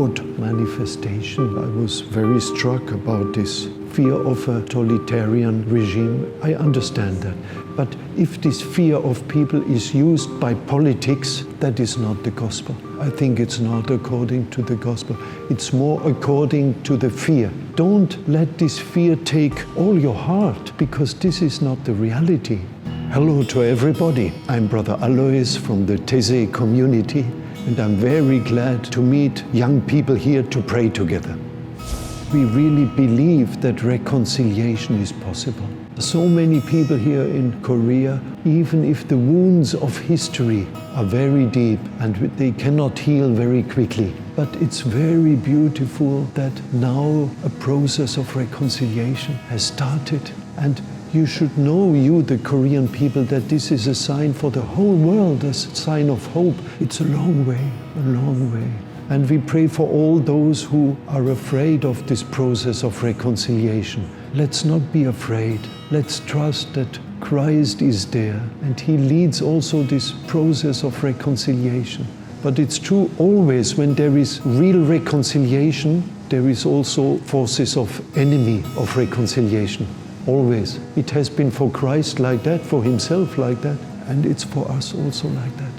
broad manifestation. I was very struck about this fear of a totalitarian regime. I understand that. But if this fear of people is used by politics, that is not the gospel. I think it's not according to the gospel. It's more according to the fear. Don't let this fear take all your heart, because this is not the reality. Hello to everybody. I'm Brother Alloys from the 떼제 community, and I'm very glad to meet young people here to pray together. We really believe that reconciliation is possible. So many people here in Korea, even if the wounds of history are very deep and they cannot heal very quickly, but it's very beautiful that now a process of reconciliation has started. And you should know, you, the Korean people, that this is a sign for the whole world, a sign of hope. It's a long way, a long way. And we pray for all those who are afraid of this process of reconciliation. Let's not be afraid. Let's trust that Christ is there, and He leads also this process of reconciliation. But it's true always when there is real reconciliation, there is also forces of enemy of reconciliation. Always. It has been for Christ like that, for Himself like that, and it's for us also like that.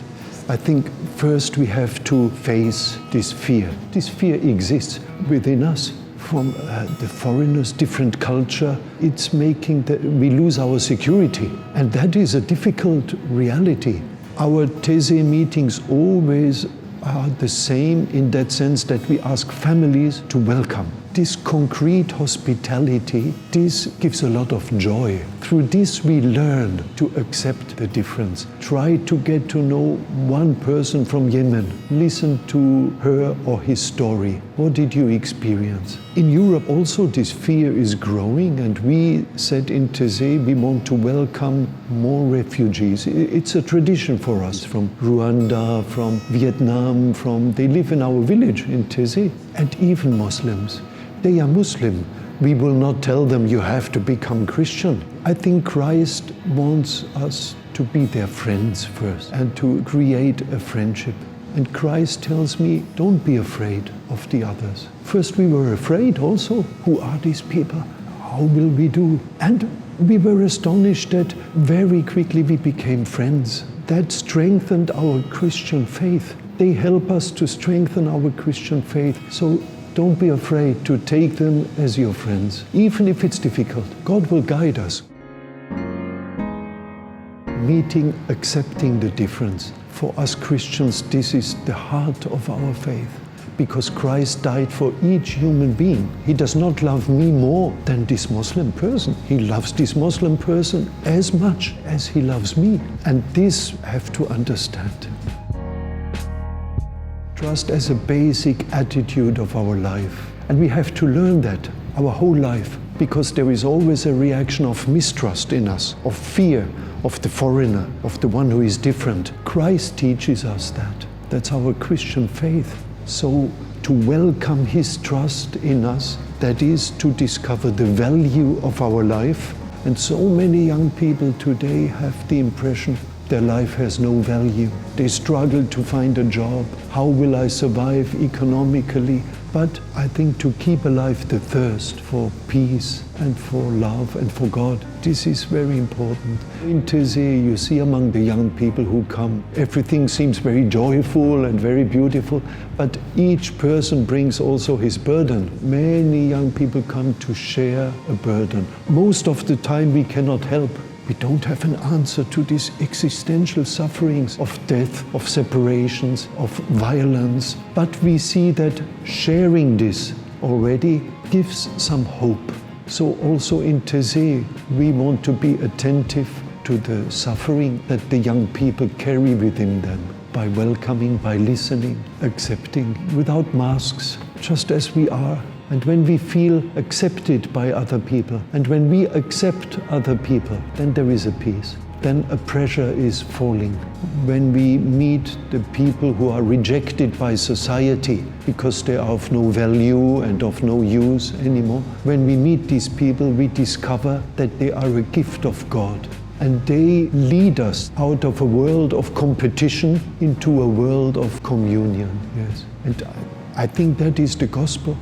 I think first we have to face this fear. This fear exists within us from the foreigners, different culture. It's making that we lose our security, and that is a difficult reality. Our 떼제 meetings always are the same in that sense that we ask families to welcome. This concrete hospitality, this gives a lot of joy. Through this we learn to accept the difference. Try to get to know one person from Yemen. Listen to her or his story. What did you experience? In Europe also this fear is growing, and we said in 떼제 we want to welcome more refugees. It's a tradition for us from Rwanda, from Vietnam, they live in our village in 떼제, and even Muslims. They are Muslim. We will not tell them you have to become Christian. I think Christ wants us to be their friends first and to create a friendship. And Christ tells me, don't be afraid of the others. First we were afraid also. Who are these people? How will we do? And we were astonished that very quickly we became friends. That strengthened our Christian faith. They help us to strengthen our Christian faith. So don't be afraid to take them as your friends, even if it's difficult. God will guide us. Meeting, accepting the difference. For us Christians, this is the heart of our faith, because Christ died for each human being. He does not love me more than this Muslim person. He loves this Muslim person as much as He loves me. And this I have to understand. Trust as a basic attitude of our life. And we have to learn that our whole life, because there is always a reaction of mistrust in us, of fear of the foreigner, of the one who is different. Christ teaches us that. That's our Christian faith. So to welcome His trust in us, that is to discover the value of our life. And so many young people today have the impression their life has no value. They struggle to find a job. How will I survive economically? But I think to keep alive the thirst for peace and for love and for God, this is very important. In 떼제, you see among the young people who come, everything seems very joyful and very beautiful, but each person brings also his burden. Many young people come to share a burden. Most of the time we cannot help. We don't have an answer to these existential sufferings of death, of separations, of violence. But we see that sharing this already gives some hope. So also in 떼제, we want to be attentive to the suffering that the young people carry within them by welcoming, by listening, accepting, without masks, just as we are. And when we feel accepted by other people, and when we accept other people, then there is a peace. Then a pressure is falling. When we meet the people who are rejected by society because they are of no value and of no use anymore, when we meet these people, we discover that they are a gift of God. And they lead us out of a world of competition into a world of communion. Yes. And I think that is the gospel.